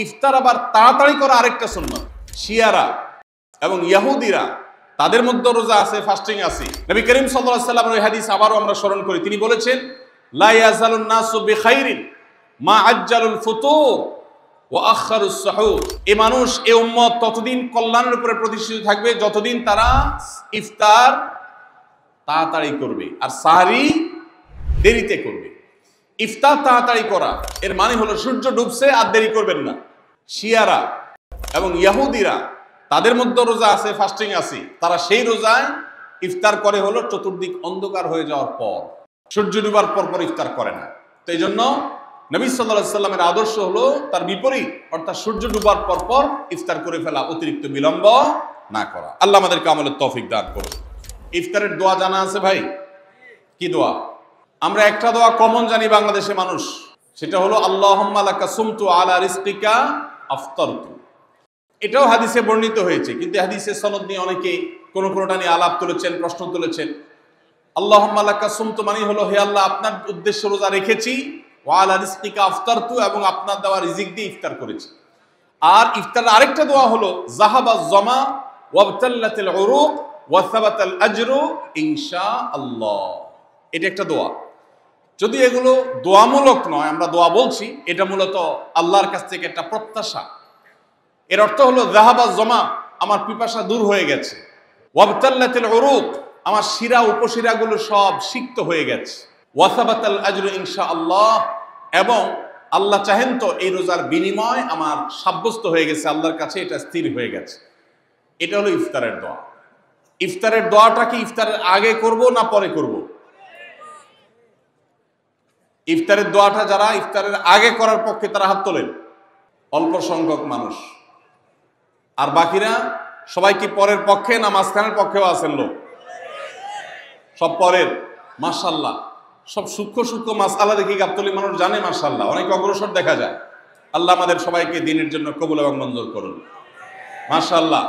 ইফতার আবার তাড়াতাড়ি করা আরেকটা সুন্নাত। শিয়ারা এবং ইহুদিরা তাদের মধ্যে রোজা আছে, ফাস্টিং আছে। নবী করিম সাল্লাল্লাহু আলাইহি ওয়াসাল্লামের ওই হাদিস আবারও আমরা স্মরণ করি। তিনি বলেছেন, লা ইয়াজালুন নাসু বিখাইরিন মা আজ্জালুল ফুতুর ওয়া আখারুস সুহুর। এই মানুষ, এই উম্মত ততদিন কল্যাণের উপরে প্রতিষ্ঠিত থাকবে যতদিন তারা ইফতার তাড়াতাড়ি করবে আর সাহরি দেরিতে করবে। ইফতার তাড়াতাড়ি করা এর মানে হলো সূর্য ডুবছে আর দেরি করবেন না। শিয়ারা এবং ইহুদিরা তাদের মধ্যে রোজা আছে, ফাস্টিং আছে। তারা সেই রোজায় ইফতার করে হলো চতুর্দিক অন্ধকার হয়ে যাওয়ার পর, সূর্য ডুবার পর পর ইফতার করে না। তো এই জন্য নবী সাল্লাল্লাহু আলাইহি সাল্লামের আদর্শ হলো তার বিপরীত, অর্থাৎ সূর্য ডুবার পর পর ইফতার করে ফেলা, অতিরিক্ত বিলম্ব না করা। আল্লাহ আমাদেরকে আমলের তৌফিক দান করুন। ইফতারের দোয়া জানা আছে ভাই? কি দোয়া? আমরা একটা দোয়া কমন জানি বাংলাদেশে মানুষ, সেটা হলো আল্লাহুম্মা লাকা সুমতু আলা রিজকিকা আফতারতু। এটাও হাদিসে বর্ণিত হয়েছে, কিন্তু হাদিসের সনদ নিয়ে অনেকে কোনোটা নিয়ে আলাপ তুলেছেন, প্রশ্ন তুলেছেন। আল্লাহুম্মা লাকা সুমতু মানে হলো, হে আল্লাহ, আপনার উদ্দেশ্যে রোজা রেখেছি, ওয়া আলা রিজকিকা আফতারতু, এবং আপনার দেওয়া রিজিক দিয়ে ইফতার করেছি। আর ইফতারের আরেকটা দোয়া হলো যাহাবাজ জামা ওয়াবতাল্লাতিল উরুক ওয়া সাবাতাল আজরু ইনশাআল্লাহ। এটা একটা দোয়া। যদি এগুলো দোয়ামূলক নয়, আমরা দোয়া বলছি, এটা মূলত আল্লাহর কাছ থেকে একটা প্রত্যাশা। এর অর্থ হলো যাহাবাজ জামা, আমার পিপাসা দূর হয়ে গেছে। ওয়াবতাল্লাতিল উরুক, আমার শিরা উপশিরাগুলো সব সিক্ত হয়ে গেছে। ওয়া সাবাতাল আজরু ইনশাআল্লাহ, এবং আল্লাহ চাহেন তো এই রোজার বিনিময় আমার সাব্যস্ত হয়ে গেছে আল্লাহর কাছে, এটা স্থির হয়ে গেছে। এটা হলো ইফতারের দোয়া। ইফতারের দোয়াটা কি ইফতারের আগে করব না পরে করব? ইফতারের দোয়াটা যারা ইফতারের আগে করার পক্ষে তারা হাত তোলেন, অল্প সংখ্যক মানুষ। আর বাকিরা সবাই কি পরের পক্ষে না মাঝখানের পক্ষেও আছেন লোক? সব পরের। মাশাআল্লাহ, সব সূক্ষ্ম সূক্ষ্ম মাসআলা দেখি গাবতলী মানুষ জানে, মাশাআল্লাহ, অনেক অগ্রসর দেখা যায়। আল্লাহ আমাদের সবাইকে দ্বীনের জন্য কবুল এবং মঞ্জুর করুন, মাশাআল্লাহ।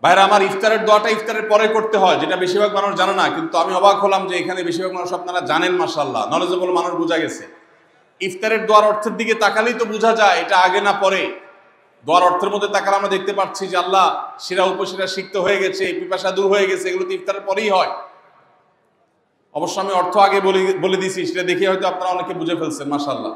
ভাইরা আমার, ইফতারের দোয়াটা ইফতারের পরে করতে হয়, যেটা বেশিরভাগ মানুষ জানে না। কিন্তু আমি অবাক হলাম যে এখানে বেশিরভাগ মানুষ আপনারা জানেন, মাশাআল্লাহ, নলেজেবল মানুষ, বোঝা গেছে। ইফতারের দোয়ার অর্থের দিকে তাকালেই তো বোঝা যায় এটা আগে না পরে। দোয়ার অর্থের মধ্যে তাকালে আমরা দেখতে পাচ্ছি যে আল্লাহ শিরা উপশিরা সিক্ত হয়ে গেছে, পিপাসা দূর হয়ে গেছে, এগুলো তো ইফতারের পরেই হয়। অবশ্য আমি অর্থ আগে বলে দিয়েছি, সেটা দেখে হয়তো আপনারা অনেকে বুঝে ফেলছেন, মাশাআল্লাহ।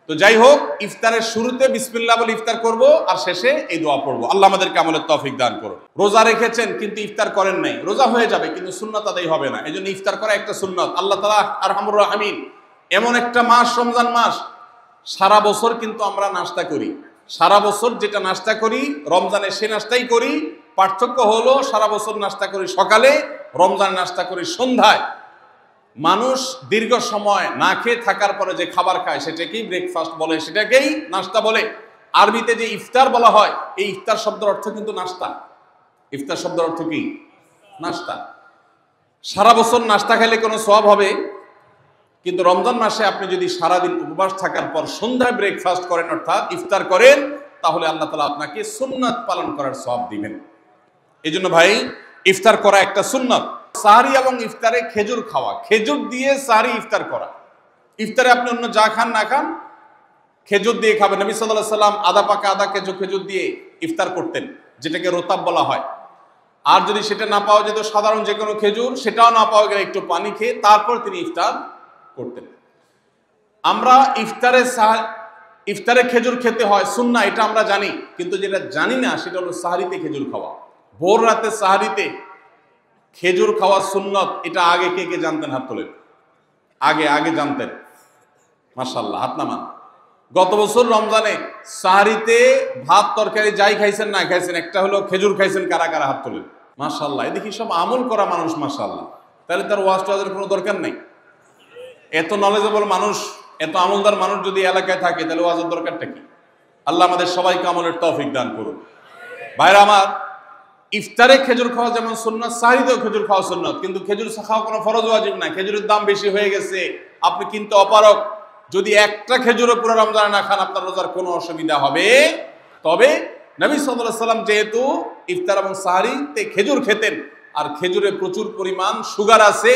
তো যাই হোক, ইফতারের শুরুতে বিসমিল্লাহ বলে ইফতার করব, আর শেষে এই দোয়া পড়বো। আল্লাহ আমাদেরকে আমলের তৌফিক দান করুন। রোজা রেখেছেন কিন্তু ইফতার করেন নাই, রোজা হয়ে যাবে কিন্তু সুন্নাত আদায় হবে না। এই জন্য ইফতার করা একটা সুন্নাত। আল্লাহ তাআলা আরহামুর রাহিমিন, এমন একটা মাস রমজান মাস, সারা বছর কিন্তু আমরা নাস্তা করি। সারা বছর যেটা নাস্তা করি রমজানে সে নাস্তাই করি। পার্থক্য হলো সারা বছর নাস্তা করি সকালে, রমজান নাস্তা করি সন্ধ্যায়। মানুষ দীর্ঘ সময় না খেয়ে থাকার পরে যে খাবার খায় সেটাকেই ব্রেকফাস্ট বলে, সেটাকেই নাস্তা বলে। আরবিতে যে ইফতার বলা হয়, এই ইফতার শব্দের অর্থ কিন্তু নাস্তা। ইফতার শব্দের অর্থ কি? নাস্তা। সারা বছর নাস্তা খেলে কোনো সওয়াব হবে, কিন্তু রমজান মাসে আপনি যদি সারাদিন উপবাস থাকার পর সন্ধ্যায় ব্রেকফাস্ট করেন, অর্থাৎ ইফতার করেন, তাহলে আল্লাহ তাআলা আপনাকে সুন্নাত পালন করার সওয়াব দিবেন। এই জন্য ভাই, ইফতার করা একটা সুন্নাত। সাহরি এবং ইফতারে খেজুর খাওয়া, খেজুর দিয়ে সাহরি ইফতার করা। ইফতারে আপনি অন্য যা খান না খান, খেজুর দিয়ে খাবেন। নবী সাল্লাল্লাহু আলাইহি সাল্লাম আদা পাকা আদা খেজুর দিয়ে ইফতার করতেন, যেটাকে রোতাব বলা হয়। আর যদি সেটা না পাওয়া যেত, সাধারণ যে কোনো খেজুর, সেটাও না পাওয়া গেলে একটু পানি খেয়ে তারপর তিনি ইফতার করতেন। আমরা ইফতারে খেজুর খেতে হয় সুন্নাহ, এটা আমরা জানি, কিন্তু যেটা জানি না সেটা হলো সাহরিতে খেজুর খাওয়া। ভোর রাতে সাহরিতে খেজুর খাওয়া সুন্নত, এটা আগে কে কে জানতেন? হাত তোলেন। আগে জানতেন, মাশাআল্লাহ, হাত নামান। গত বছর রমজানে সাহরিতে ভাত তরকারি যাই খাইছেন না খাইছেন, একটা হলো খেজুর খাইছেন, কারা কারা হাত তোলেন? মাশাআল্লাহ। এদিকে সব আমল করা মানুষ, মাশাআল্লাহ। তাহলে তার ওয়াজ টোয়াজের কোনো দরকার নেই। এত নলেজেবল মানুষ, এত আমলদার মানুষ যদি এলাকায় থাকে, তাহলে ওয়াজের দরকারটা কি? আল্লাহ আমাদের সবাইকে আমলের তৌফিক দান করুন। ভাইরা আমার, ইফতারে খেজুর খাওয়া যেমন সুন্নাত, সাহরিতেও খেজুর খাওয়া সুন্নাত, কিন্তু খেজুর খাওয়া কোনো ফরজ ওয়াজিব না। খেজুরের দাম বেশি হয়ে গেছে, আপনি কিনতে অপারগ। যদি একটা খেজুরও পুরো রমজানে না খান, আপনার রোজার কোনো অসুবিধা হবে। তবে নবী সাল্লাল্লাহু আলাইহি সাল্লাম যেহেতু ইফতার এবং সাহরিতে খেজুর খেতেন, আর খেজুরে প্রচুর পরিমাণ সুগার আছে,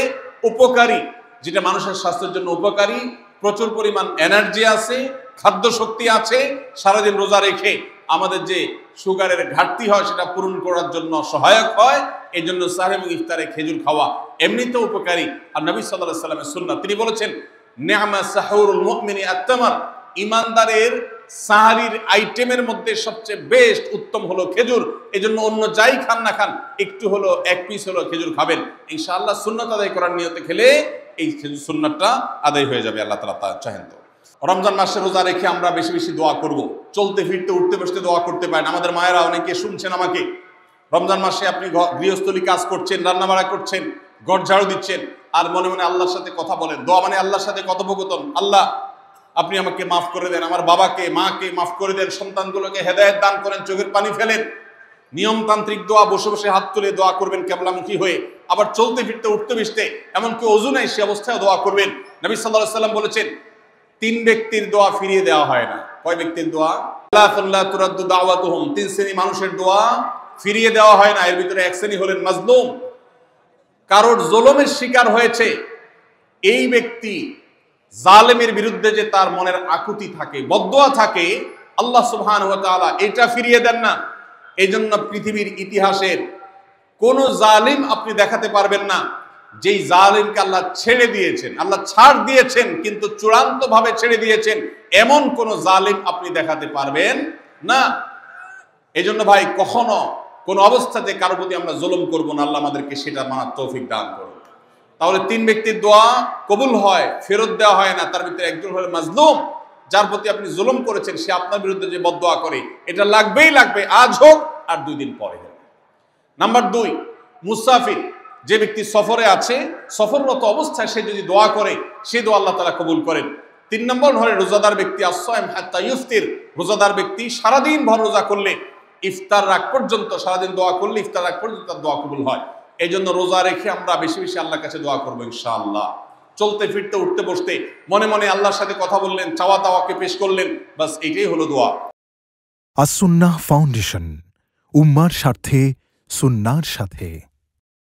উপকারী, যেটা মানুষের স্বাস্থ্যের জন্য উপকারী, প্রচুর পরিমাণ এনার্জি আছে, খাদ্য শক্তি আছে, সারাদিন রোজা রেখে আমাদের যে সুগারের ঘাটতি হয় সেটা পূরণ করার জন্য সহায়ক হয়। এই জন্য সাহরি এবং ইফতারে খেজুর খাওয়া এমনিতেও উপকারী। আর নবী সাল্লাল্লাহু আলাইহি ওয়াসাল্লামের সুন্নাহ, তিনি বলেছেন নি'মা সাহুরুল মুমিনি আত-তামার, ইমানদারের সাহারির আইটেমের মধ্যে সবচেয়ে বেস্ট উত্তম হলো খেজুর। এই জন্য অন্য যাই খান না খান একটু হলো, এক পিস হলো খেজুর খাবেন, ইনশাআল্লাহ সুন্নাত আদায় করার নিয়তে খেলে এই খেজুর সুন্নাতটা আদায় হয়ে যাবে। আল্লাহ তাআলা তা চাহেন। তো রমজান মাসে রোজা রেখে আমরা বেশি বেশি দোয়া করব। চলতে ফিরতে উঠতে বসতে দোয়া করতে পারেন। আমাদের মায়েরা অনেকে শুনছেন আমাকে, রমজান মাসে আপনি গৃহস্থলী কাজ করছেন, রান্নাবাড়া করছেন, ঘর ঝাড়ু দিচ্ছেন, আর মনে মনে আল্লাহর সাথে কথা বলেন। দোয়া মানে আল্লাহর সাথে কথোপকথন। আল্লাহ আপনি আমাকে মাফ করে দেন, আমার বাবাকে মাকে মাফ করে দেন, সন্তানগুলোকে হেদায়েত দান করেন, চোখের পানি ফেলেন। নিয়মতান্ত্রিক দোয়া, বসে বসে হাত তুলে দোয়া করবেন কেবলামুখী হয়ে। আবার চলতে ফিরতে উঠতে বসতে, এমনকি ওযু নাই সে অবস্থায় দোয়া করবেন। নবী সাল্লাল্লাহু আলাইহি ওয়াসাল্লাম বলেছেন 3 ব্যক্তির দোয়া ফিরিয়ে দেওয়া হয় না। কয় ব্যক্তির দোয়া? লা তুরাদ্দু দাওয়াতুহুম, 3 শ্রেণী মানুষের দোয়া ফিরিয়ে দেওয়া হয় না। এর ভিতরে এক শ্রেণী হলেন মাজলুম, কারোর জুলুমের শিকার হয়েছে এই ব্যক্তি। জালেমের বিরুদ্ধে যে তার মনের আকুতি থাকে, বদদোয়া থাকে, আল্লাহ সুবহানাহু ওয়া তাআলা এটা ফিরিয়ে দেন না। এই জন্য পৃথিবীর ইতিহাসের কোন জালিম আপনি দেখাতে পারবেন না যেই জালিমকে আল্লাহ ছেড়ে দিয়েছেন, আল্লাহ ছাড় দিয়েছেন কিন্তু চূড়ান্ত ভাবে ছেড়ে দিয়েছেন, এমন কোন জালিম আপনি দেখাতে পারবেন না। এই জন্য ভাই কখনো কোন অবস্থাতে কারো প্রতি আমরা জুলুম করব না। আল্লাহ আমাদেরকে সেটা মানার তৌফিক দান করুন। তাহলে 3 ব্যক্তির দোয়া কবুল হয়, ফেরত দেওয়া হয় না। তার ভিতরে একজন হলো মাজলুম, যার প্রতি আপনি জুলুম করেছেন, সে আপনার বিরুদ্ধে যে বদদোয়া করে, এটা লাগবেই লাগবে, আজ হোক আর 2 দিন পরে হোক। নাম্বার 2, মুসাফির, যে ব্যক্তি সফরে আছে, সফররত অবস্থায় সে যদি দোয়া করে, সে দোয়া আল্লাহ তাআলা কবুল করেন। 3 নম্বর হলো রোজাদার ব্যক্তি, as-সাইম হাত্তা ইফতির, রোজাদার ব্যক্তি সারাদিন ভর রোজা করলে ইফতার রাগ পর্যন্ত, সারাদিন দোয়া করলে ইফতার রাগ পর্যন্ত তার দোয়া কবুল হয়। এই জন্য রোজা রেখে আমরা বেশি বেশি আল্লাহর কাছে দোয়া করবো ইনশাআল্লাহ। চলতে ফিরতে উঠতে বসতে মনে মনে আল্লাহর সাথে কথা বললেন, চাওয়া তাওয়াকে পেশ করলেন, বাস এটাই হলো দোয়া। আস-সুন্নাহ ফাউন্ডেশন, উম্মার স্বার্থে সুন্নাহর সাথে।